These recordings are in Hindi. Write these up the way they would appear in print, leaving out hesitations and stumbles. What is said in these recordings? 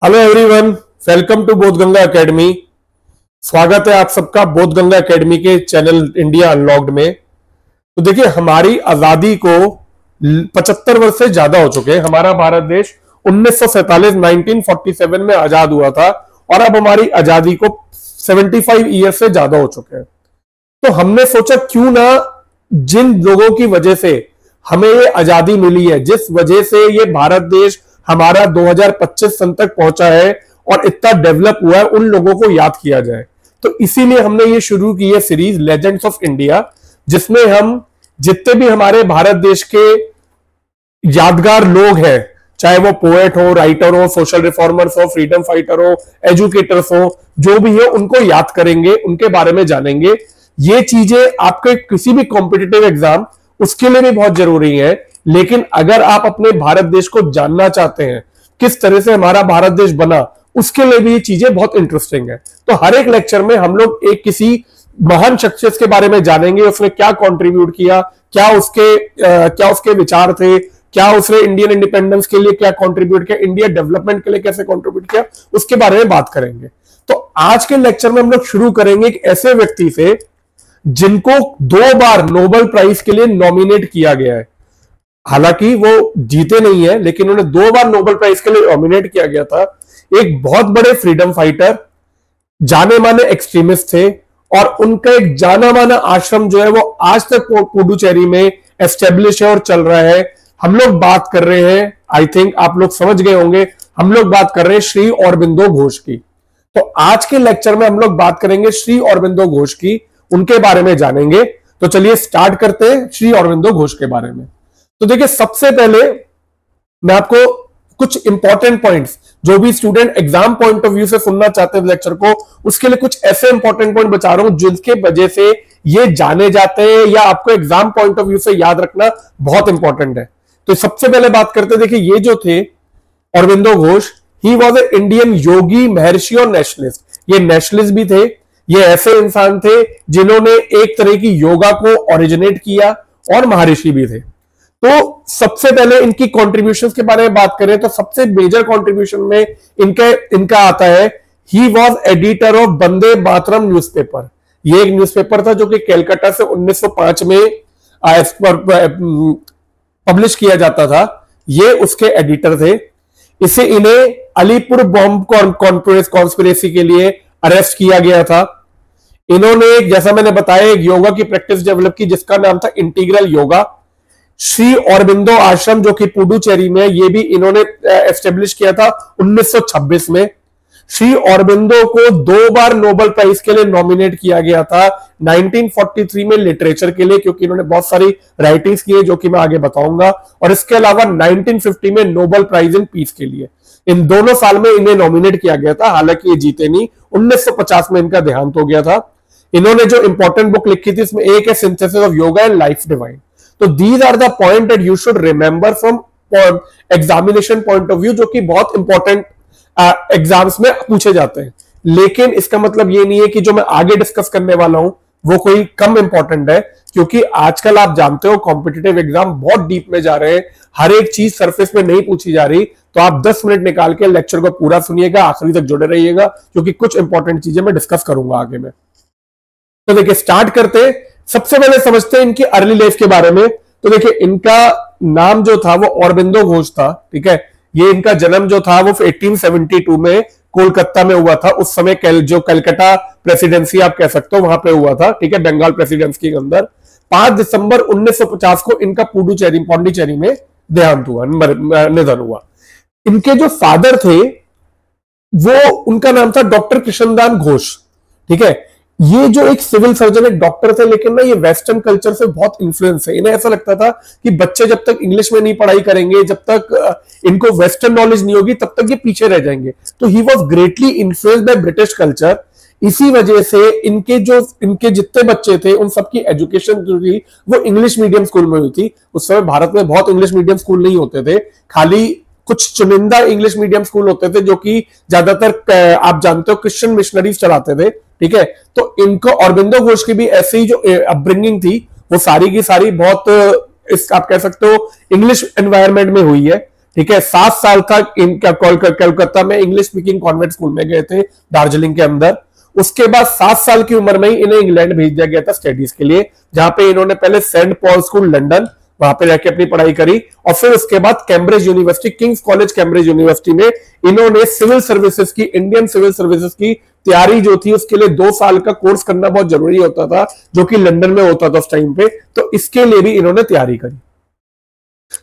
Hello everyone, welcome to Bodhganga academy. स्वागत है आप सबका बोधगंगा एकेडमी के चैनल इंडिया अनलॉक्ड में। तो देखिए, हमारी आजादी को 75 वर्ष से ज्यादा हो चुके हैं। हमारा भारत देश 1947 में आजाद हुआ था और अब हमारी आजादी को 75 ईयर से ज्यादा हो चुके हैं। तो हमने सोचा क्यों ना जिन लोगों की वजह से हमें ये आजादी मिली है, जिस वजह से ये भारत देश हमारा 2025 सन तक पहुंचा है और इतना डेवलप हुआ है, उन लोगों को याद किया जाए। तो इसीलिए हमने ये शुरू की है सीरीज लेजेंड्स ऑफ इंडिया, जिसमें हम जितने भी हमारे भारत देश के यादगार लोग हैं, चाहे वो पोएट हो, राइटर हो, सोशल रिफॉर्मर्स हो, फ्रीडम फाइटर हो, एजुकेटर्स हो, जो भी है उनको याद करेंगे, उनके बारे में जानेंगे। ये चीजें आपके किसी भी कॉम्पिटिटिव एग्जाम उसके लिए भी बहुत जरूरी है। लेकिन अगर आप अपने भारत देश को जानना चाहते हैं, किस तरह से हमारा भारत देश बना, उसके लिए भी ये चीजें बहुत इंटरेस्टिंग है। तो हर एक लेक्चर में हम लोग एक किसी महान शख्सियत के बारे में जानेंगे, उसने क्या कंट्रीब्यूट किया, क्या उसके विचार थे, क्या उसने इंडियन इंडिपेंडेंस के लिए क्या कंट्रीब्यूट किया, इंडिया डेवलपमेंट के लिए कैसे कंट्रीब्यूट किया, उसके बारे में बात करेंगे। तो आज के लेक्चर में हम लोग शुरू करेंगे एक ऐसे व्यक्ति से जिनको 2 बार नोबेल प्राइज के लिए नॉमिनेट किया गया है। हालांकि वो जीते नहीं है, लेकिन उन्हें 2 बार नोबेल प्राइज के लिए नॉमिनेट किया गया था। एक बहुत बड़े फ्रीडम फाइटर, जाने माने एक्सट्रीमिस्ट थे, और उनका एक जाना माना आश्रम जो है वो आज तक पुडुचेरी में एस्टेब्लिश है और चल रहा है। हम लोग बात कर रहे हैं, आई थिंक आप लोग समझ गए होंगे, हम लोग बात कर रहे हैं श्री औरबिंदो घोष की। तो आज के लेक्चर में हम लोग बात करेंगे श्री औरबिंदो घोष की, उनके बारे में जानेंगे। तो चलिए स्टार्ट करते हैं श्री औरबिंदो घोष के बारे में। तो देखिए, सबसे पहले मैं आपको कुछ इंपॉर्टेंट पॉइंट्स, जो भी student exam point of view से सुनना चाहते हैं लेक्चर को, उसके लिए कुछ ऐसे इंपॉर्टेंट पॉइंट बता रहा हूं जिनके वजह से ये जाने जाते हैं या आपको एग्जाम पॉइंट ऑफ व्यू से याद रखना बहुत इंपॉर्टेंट है। तो सबसे पहले बात करते हैं, देखिए ये जो थे Aurobindo Ghosh, he was a Indian yogi, Maharshi और नेशनलिस्ट। ये नेशनलिस्ट भी थे, ये ऐसे इंसान थे जिन्होंने एक तरह की योगा को ओरिजिनेट किया, और महर्षि भी थे। तो सबसे पहले इनकी कॉन्ट्रीब्यूशंस के बारे में बात करें तो सबसे मेजर कॉन्ट्रीब्यूशन में इनका आता है, he was editor of Vande Mataram newspaper. ये एक न्यूज़पेपर था जो कि कलकत्ता से 1905 में पब्लिश किया जाता था। ये उसके एडिटर थे। इन्हें अलीपुर बॉम्ब कॉन्स्पिरेसी के लिए अरेस्ट किया गया था। इन्होंने, जैसा मैंने बताया, एक योगा की प्रैक्टिस डेवलप की जिसका नाम था इंटीग्रल योगा। श्री औरबिंदो आश्रम जो कि पुडुचेरी में, ये भी इन्होंने एस्टेब्लिश किया था 1926 में। श्री औरबिंदो को 2 बार नोबेल प्राइज के लिए नॉमिनेट किया गया था, 1943 में लिटरेचर के लिए, क्योंकि इन्होंने बहुत सारी राइटिंग्स की है जो कि मैं आगे बताऊंगा, और इसके अलावा 1950 में नोबेल प्राइज इन पीस के लिए। इन दोनों साल में इन्हें नॉमिनेट किया गया था, हालांकि ये जीते नहीं। 1950 में इनका देहांत हो गया था। इन्होंने जो इंपॉर्टेंट बुक लिखी थी, इसमें एक है synthesis of yoga and life divine. तो these are the point that you should remember from examination point of view, जो कि बहुत इंपॉर्टेंट एग्जाम्स में पूछे जाते हैं। लेकिन इसका मतलब ये नहीं है कि जो मैं आगे डिस्कस करने वाला हूं वो कोई कम इंपॉर्टेंट है, क्योंकि आजकल आप जानते हो कॉम्पिटिटिव एग्जाम बहुत डीप में जा रहे हैं, हर एक चीज सरफेस में नहीं पूछी जा रही। तो आप 10 मिनट निकाल के लेक्चर को पूरा सुनिएगा, आखिरी तक जुड़े रहिएगा, क्योंकि कुछ इंपॉर्टेंट चीजें मैं डिस्कस करूंगा आगे में। तो देखिए स्टार्ट करते हैं। सबसे पहले समझते हैं इनकी अर्ली लाइफ के बारे में। तो देखिए, इनका नाम जो था वो औरबिंदो घोष था, ठीक है। ये इनका जन्म जो था वो 1872 में कोलकाता में हुआ था। उस समय जो कलकत्ता प्रेसिडेंसी आप कह सकते हो, वहां पे हुआ था, ठीक है, बंगाल प्रेसिडेंसी के अंदर। 5 दिसंबर 1950 को इनका पौंडीचेरी में देहांत हुआ, निधन हुआ। इनके जो फादर थे वो, उनका नाम था डॉक्टर कृष्णदान घोष, ठीक है। ये जो एक सिविल सर्जन, एक डॉक्टर थे, लेकिन ना ये वेस्टर्न कल्चर से बहुत इन्फ्लुएंस है। इन्हें ऐसा लगता था कि बच्चे जब तक इंग्लिश में नहीं पढ़ाई करेंगे, जब तक इनको वेस्टर्न नॉलेज नहीं होगी, तब तक ये पीछे रह जाएंगे। तो he was greatly influenced by British culture. इसी वजह से इनके जितने बच्चे थे उन सबकी एजुकेशन जो थी वो इंग्लिश मीडियम स्कूल में हुई थी। उस समय भारत में बहुत इंग्लिश मीडियम स्कूल नहीं होते थे, खाली कुछ चुनिंदा इंग्लिश मीडियम स्कूल होते थे जो कि ज्यादातर आप जानते हो क्रिश्चियन मिशनरीज चलाते थे, ठीक है। तो इनको औरबिंदो घोष की भी ऐसी ही जो अपब्रिंगिंग थी वो सारी की सारी बहुत आप कह सकते हो इंग्लिश एनवायरनमेंट में हुई है। ठीक है, 7 साल तक इनका कोलकाता में इंग्लिश स्पीकिंग कॉन्वेंट स्कूल में गए थे, दार्जिलिंग के अंदर। उसके बाद 7 साल की उम्र में ही इन्हें इंग्लैंड भेज दिया गया था स्टडीज के लिए, जहां पे इन्होंने पहले सेंट पॉल स्कूल लंदन, वहां पे रहकर अपनी पढ़ाई करी, और फिर उसके बाद Cambridge university, Kings college Cambridge university में इन्होंने सिविल सर्विसेज की, इंडियन सिविल सर्विसेज की तैयारी जो थी, उसके लिए 2 साल का कोर्स करना बहुत जरूरी होता था, जो कि लंदन में होता था उस टाइम पे। तो इसके लिए भी इन्होंने तैयारी करी।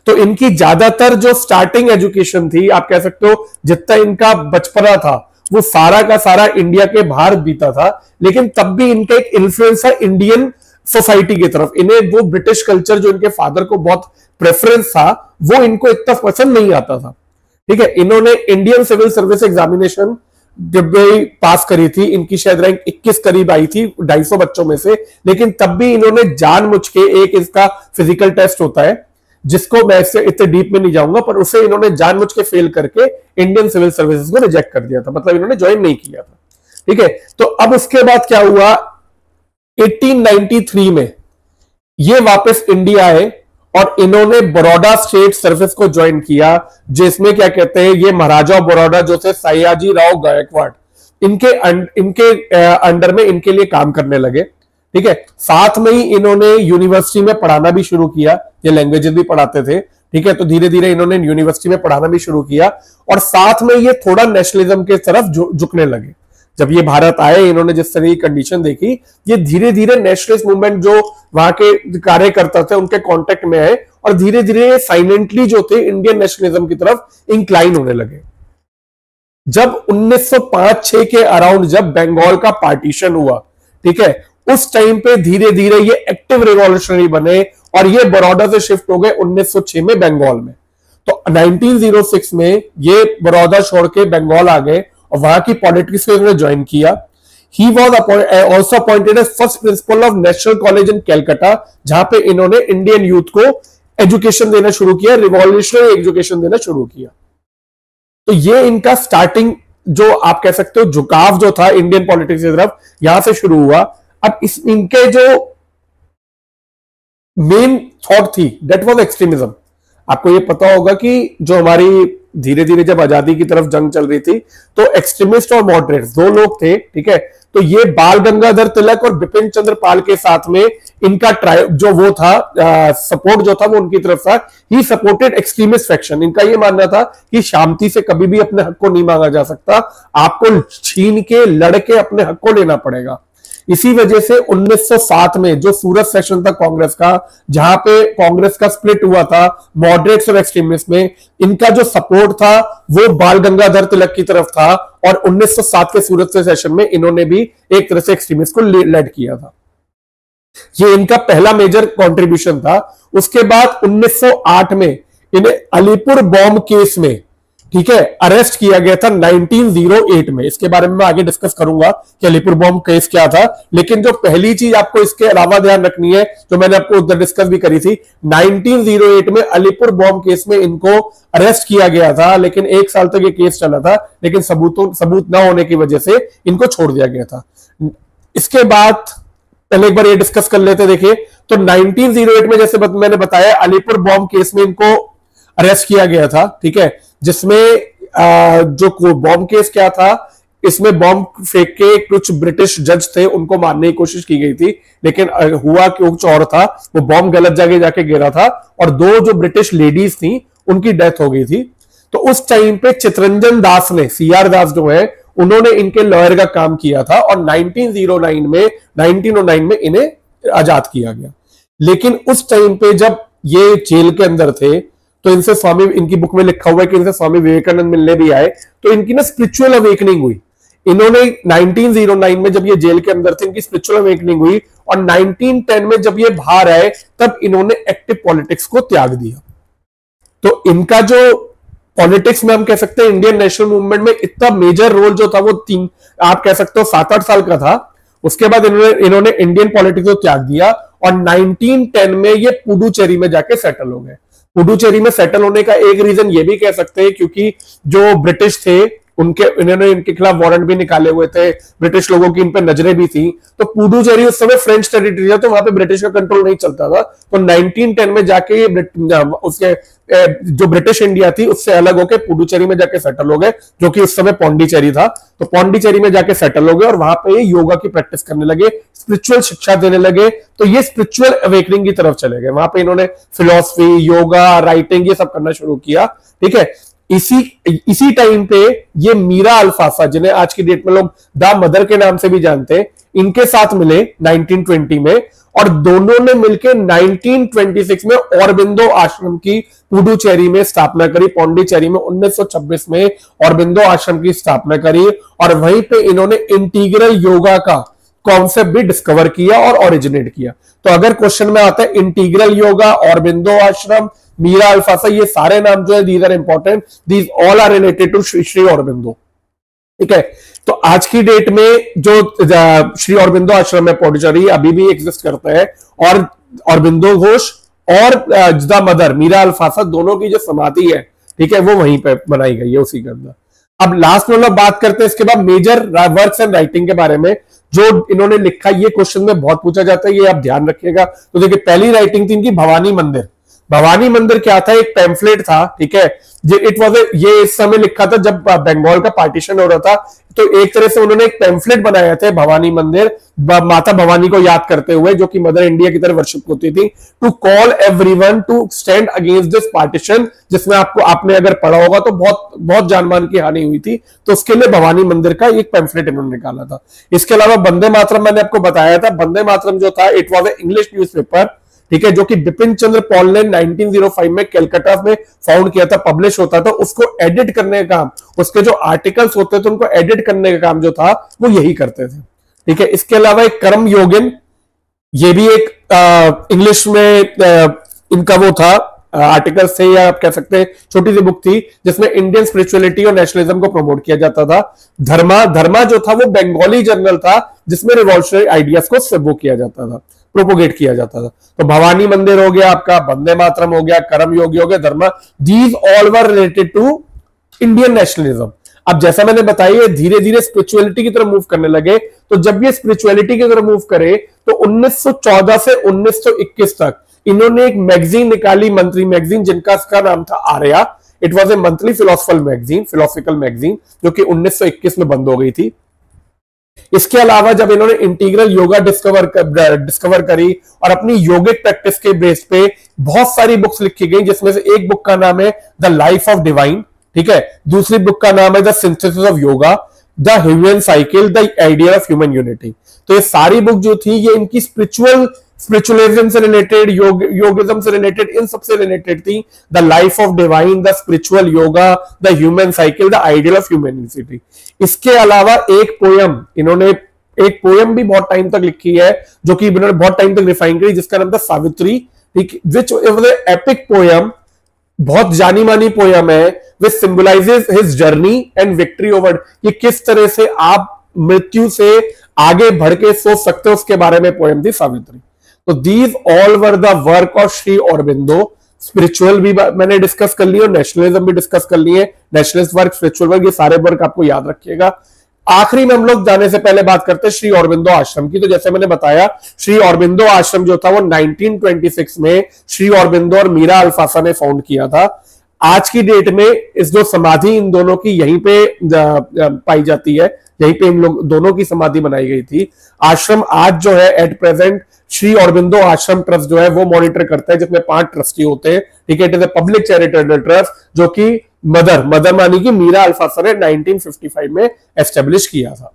तो इनकी ज्यादातर जो स्टार्टिंग एजुकेशन थी, आप कह सकते हो जितना इनका बचपना था वो सारा का सारा इंडिया के बाहर बीता था, लेकिन तब भी इनका एक इन्फ्लुएंस है इंडियन सोसाइटी की तरफ। इन्हें वो ब्रिटिश कल्चर जो इनके फादर को बहुत प्रेफरेंस था, वो इनको इतना पसंद नहीं आता था। ठीक है, इन्होंने इंडियन सिविल सर्विस एग्जामिनेशन जब भी पास करी थी, इनकी शायद रैंक 21 करीब आई थी 250 बच्चों में से, लेकिन तब भी इन्होंने जानबूझ के, एक इसका फिजिकल टेस्ट होता है जिसको मैं इससे इतने डीप में नहीं जाऊंगा, पर उसे इन्होंने जानबूझ के फेल करके इंडियन सिविल सर्विसेज को रिजेक्ट कर दिया था, मतलब इन्होंने ज्वाइन नहीं किया था। ठीक है, तो अब उसके बाद क्या हुआ, 1893 में ये वापस इंडिया आए और इन्होंने बड़ौदा स्टेट सर्विस को ज्वाइन किया, जिसमें क्या कहते हैं, ये महाराजा बड़ौदा जो थे सयाजी राव गायकवाड़, इनके अंडर में इनके लिए काम करने लगे। ठीक है, साथ में ही इन्होंने यूनिवर्सिटी में पढ़ाना भी शुरू किया, ये लैंग्वेजेस भी पढ़ाते थे। ठीक है, तो धीरे धीरे इन्होंने यूनिवर्सिटी में पढ़ाना भी शुरू किया, और साथ में ये थोड़ा नेशनलिज्म के तरफ झुकने लगे। जब ये भारत आए, इन्होंने जिस तरह की कंडीशन देखी, ये धीरे धीरे नेशनलिस्ट मूवमेंट जो वहां के कार्यकर्ता थे उनके कांटेक्ट में आए, और धीरे धीरे साइलेंटली जो थे इंडियन नेशनलिज्म की तरफ इंक्लाइन होने लगे। जब 1905-6 के अराउंड जब बंगाल का पार्टीशन हुआ, ठीक है, उस टाइम पे धीरे धीरे ये एक्टिव रिवॉल्यूशनरी बने, और ये बड़ौदा से शिफ्ट हो गए 1906 में बंगाल में। तो 1906 में ये बड़ौदा छोड़ के बंगाल आ गए और वहां की पॉलिटिक्स में इन्होंने ज्वाइन किया। He was also appointed as first principal of National College in Calcutta, जहां पे इन्होंने इंडियन यूथ को एजुकेशन देना शुरू किया, रिवॉल्यूशनरी एजुकेशन देना शुरू किया। तो ये इनका स्टार्टिंग जो आप कह सकते हो झुकाव जो था इंडियन पॉलिटिक्स की तरफ, यहां से शुरू हुआ। अब इनके जो मेन थॉट थी दैट वाज एक्सट्रीमिज्म। आपको ये पता होगा कि जो हमारी धीरे धीरे जब आजादी की तरफ जंग चल रही थी, तो एक्सट्रीमिस्ट और मॉडरेट 2 लोग थे। ठीक है, तो ये बाल गंगाधर तिलक और बिपिन चंद्र पाल के साथ में इनका जो वो था सपोर्ट जो था वो उनकी तरफ था। He supported extremist faction. इनका ये मानना था कि शांति से कभी भी अपने हक को नहीं मांगा जा सकता, आपको छीन के लड़ के अपने हक को लेना पड़ेगा। इसी वजह से 1907 में जो सूरत सेशन था कांग्रेस का, जहां पे कांग्रेस का स्प्लिट हुआ था मॉडरेट्स और एक्सट्रीमिस्ट में, इनका जो सपोर्ट था वो बाल गंगाधर तिलक की तरफ था, और 1907 के सूरत सेशन में इन्होंने भी एक तरह से एक्सट्रीमिस्ट को लेड किया था। ये इनका पहला मेजर कंट्रीब्यूशन था। उसके बाद 1908 में इन्हें अलीपुर बॉम्ब केस में, ठीक है, अरेस्ट किया गया था 1908 में। इसके बारे में मैं आगे डिस्कस करूंगा कि अलीपुर बॉम्ब केस क्या था, लेकिन जो पहली चीज आपको इसके अलावा ध्यान रखनी है, जो मैंने आपको उधर डिस्कस भी करी थी, 1908 में अलीपुर बॉम्ब केस में इनको अरेस्ट किया गया था, लेकिन 1 साल तक ये केस चला था, लेकिन सबूत ना होने की वजह से इनको छोड़ दिया गया था। इसके बाद पहले एक बार ये डिस्कस कर लेते। देखिए, तो 1908 में जैसे मैंने बताया अलीपुर बॉम्ब केस में इनको अरेस्ट किया गया था। ठीक है, जिसमें जो बॉम्ब केस क्या था, इसमें बॉम्ब फेंक के कुछ ब्रिटिश जज थे, उनको मारने की कोशिश की गई थी, लेकिन हुआ कि कुछ और था, वो बॉम्ब गलत जगह जाके गिरा था, और 2 जो ब्रिटिश लेडीज थी उनकी डेथ हो गई थी। तो उस टाइम पे चितरंजन दास ने, सीआर दास जो है, उन्होंने इनके लॉयर का काम किया था, और 1909 में इन्हें आजाद किया गया। लेकिन उस टाइम पे जब ये जेल के अंदर थे, तो इनसे स्वामी, इनकी बुक में लिखा हुआ है कि इनसे स्वामी विवेकानंद मिलने भी आए, तो इनकी ना स्पिरिचुअल अवेकनिंग हुई। इन्होंने 1909 में जब ये जेल के अंदर थे, इनकी स्पिरिचुअल अवेकनिंग हुई, और 1910 में जब ये बाहर आए, तब इन्होंने एक्टिव पॉलिटिक्स को त्याग दिया। तो इनका जो पॉलिटिक्स में हम कह सकते हैं इंडियन नेशनल मूवमेंट में इतना मेजर रोल जो था वो आप कह सकते हो 7-8 साल का था। उसके बाद इन्होंने इंडियन पॉलिटिक्स को त्याग दिया, और 1910 में ये पुडुचेरी में जाके सेटल हो गए। पुडुचेरी में सेटल होने का एक रीजन ये भी कह सकते हैं क्योंकि जो ब्रिटिश थे इन्होंने इनके खिलाफ वारंट भी निकाले हुए थे, ब्रिटिश लोगों की इन पे नजरें भी थी। तो पुडुचेरी उस समय फ्रेंच टेरिटरी था, तो वहां पे ब्रिटिश का कंट्रोल नहीं चलता था। तो 1910 में जाके ये उसके जो ब्रिटिश इंडिया थी उससे अलग होकर पुडुचेरी में जाके सेटल हो गए, जो कि उस समय पौंडीचेरी था। तो पौंडीचेरी में जाके सेटल हो गए और वहां पे योगा की प्रैक्टिस करने लगे, स्पिरिचुअल शिक्षा देने लगे। तो ये स्पिरिचुअल अवेकनिंग की तरफ चले गए। वहां पे इन्होंने फिलॉसफी, योगा, राइटिंग ये सब करना शुरू किया। ठीक है, इसी टाइम पे ये मीरा अल्फासा, जिन्हें आज की डेट में लोग द मदर के नाम से भी जानते हैं, इनके साथ मिले 1920 में, और दोनों ने मिलकर 1926 में औरबिंदो आश्रम की पुडुचेरी में स्थापना करी। पौंडीचेरी में 1926 में औरबिंदो आश्रम की स्थापना करी, और वहीं पे इन्होंने इंटीग्रल योगा का कॉन्सेप्ट भी डिस्कवर किया और ओरिजिनेट किया। तो अगर क्वेश्चन में आता है इंटीग्रल योगा, औरबिंदो आश्रम, मीरा अल्फासा, ये सारे नाम जो है these are important, these all are related to Shri Aurobindo. ठीक है, तो आज की डेट में जो श्री औरबिंदो आश्रम है पौंडीचेरी अभी भी एग्जिस्ट करता है, और औरबिंदो घोष और द मदर मीरा अल्फासा दोनों की जो समाधि है, ठीक है, वो वहीं पे बनाई गई है उसी के अंदर। अब लास्ट में लोग बात करते हैं इसके बाद मेजर वर्क्स एंड राइटिंग के बारे में जो इन्होंने लिखा। ये क्वेश्चन में बहुत पूछा जाता है, ये आप ध्यान रखिएगा। तो देखिए, पहली राइटिंग थी इनकी भवानी मंदिर। भवानी मंदिर क्या था? एक पैम्फलेट था। ठीक है, इट वॉज ये इस समय लिखा था जब बंगाल का पार्टीशन हो रहा था। तो एक तरह से उन्होंने एक पैम्फलेट बनाया था भवानी मंदिर, माता भवानी को याद करते हुए, जो कि मदर इंडिया की तरह वर्शिप होती थी, to call everyone to stand against this partition, जिसमें आपने अगर पढ़ा होगा तो बहुत जानमान की हानि हुई थी। तो उसके लिए भवानी मंदिर का एक पैम्फलेट इन्होंने निकाला था। इसके अलावा वंदे मातरम मैंने आपको बताया था। वंदे मातरम जो था, it was a English newspaper, ठीक है, जो कि बिपिन चंद्र पॉल ने 1905 में कलकत्ता में फाउंड किया था, पब्लिश होता था। उसको एडिट करने का काम, उसके जो आर्टिकल्स होते थे उनको एडिट करने का काम जो था वो यही करते थे। ठीक है, इसके अलावा एक कर्म योगिन, ये भी एक इंग्लिश में इनका वो था, आर्टिकल्स थे, या आप कह सकते हैं छोटी सी बुक थी, जिसमें इंडियन स्पिरिचुअलिटी और नेशनलिज्म को प्रमोट किया जाता था। धर्मा जो था वो बंगाली जर्नल था, जिसमें रिवॉल्यूशनरी आइडियाज को सबो किया जाता था, प्रोपोगेट किया जाता था। तो भवानी मंदिर हो गया आपका, वंदे मातरम हो गया, कर्म योगी हो गया, dharma, these all were related to Indian nationalism. अब जैसा मैंने बताया, धीरे धीरे स्पिरिचुअलिटी की तरफ मूव करने लगे। तो जब ये स्पिरिचुअलिटी की तरफ मूव करे तो 1914 से 1921 तक इन्होंने एक मैगजीन निकाली, मंत्री मैगजीन, जिनका नाम था Arya. It was a monthly philosophical magazine, जो कि 1921 में बंद हो गई थी। इसके अलावा जब इन्होंने इंटीग्रल योगा डिस्कवर करी और अपनी योगिक प्रैक्टिस के बेस पे बहुत सारी बुक्स लिखी गई, जिसमें से एक बुक का नाम है द लाइफ ऑफ डिवाइन, ठीक है, दूसरी बुक का नाम है the synthesis of yoga, the human cycle, the idea of human unity. तो ये सारी बुक जो थी ये इनकी स्पिरिचुअलिज्म से रिलेटेड, योगिज्म से रिलेटेड, इन सबसे रिलेटेड थी। The life of divine, the spiritual yoga, the human cycle, the ideal of humanity. इसके अलावा इन्होंने एक पोयम भी बहुत टाइम तक लिखी है, जो कि इन्होंने बहुत टाइम तक रिफाइन करी, जिसका नाम था Savitri, which is epic poem, बहुत जानी मानी पोयम है, which symbolises his journey and victory over, कि किस तरह से आप मृत्यु से आगे बढ़ के सोच सकते हो, उसके बारे में पोयम थी सावित्री। तो these all were the work of Shri Aurobindo. Spiritual भी मैंने डिस्कस कर ली और नेशनलिज्म भी डिस्कस कर लिए। नेशनलिस्ट वर्क, स्पिरिचुअल वर्क, ये सारे वर्क आपको याद रखिएगा। आखिरी में हम लोग जाने से पहले बात करते हैं श्री औरबिंदो आश्रम की। तो जैसे मैंने बताया, श्री औरबिंदो आश्रम जो था वो 1926 में श्री औरबिंदो और मीरा अल्फासा ने फाउंड किया था। आज की डेट में इस जो समाधि इन दोनों की यहीं पे पाई जाती है, यहीं पे इन लोग दोनों की समाधि बनाई गई थी। आश्रम आज जो है एट प्रेजेंट श्री औरबिंदो आश्रम ट्रस्ट जो है वो मॉनिटर करता है, जिसमें 5 ट्रस्टी होते हैं। ठीक है, it is a public charitable trust, जो कि मदर मानी की मीरा अल्फासा ने 1955 में एस्टेब्लिश किया था।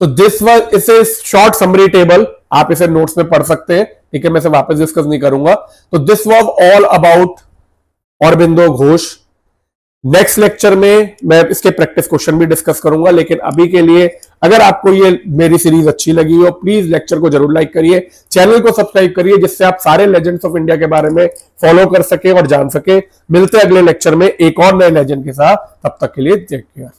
तो दिस वाज इसे शॉर्ट समरी टेबल, आप इसे नोट्स में पढ़ सकते हैं। ठीक है, मैं इसे वापस डिस्कस नहीं करूंगा। तो this was all about Aurobindo Ghosh. Next lecture में मैं इसके प्रैक्टिस क्वेश्चन भी डिस्कस करूंगा, लेकिन अभी के लिए अगर आपको ये मेरी सीरीज अच्छी लगी हो, प्लीज लेक्चर को जरूर लाइक करिए, चैनल को सब्सक्राइब करिए, जिससे आप सारे लेजेंड्स ऑफ इंडिया के बारे में फॉलो कर सके और जान सके। मिलते हैं अगले लेक्चर में एक और नए लेजेंड के साथ, तब तक के लिए टेक केयर।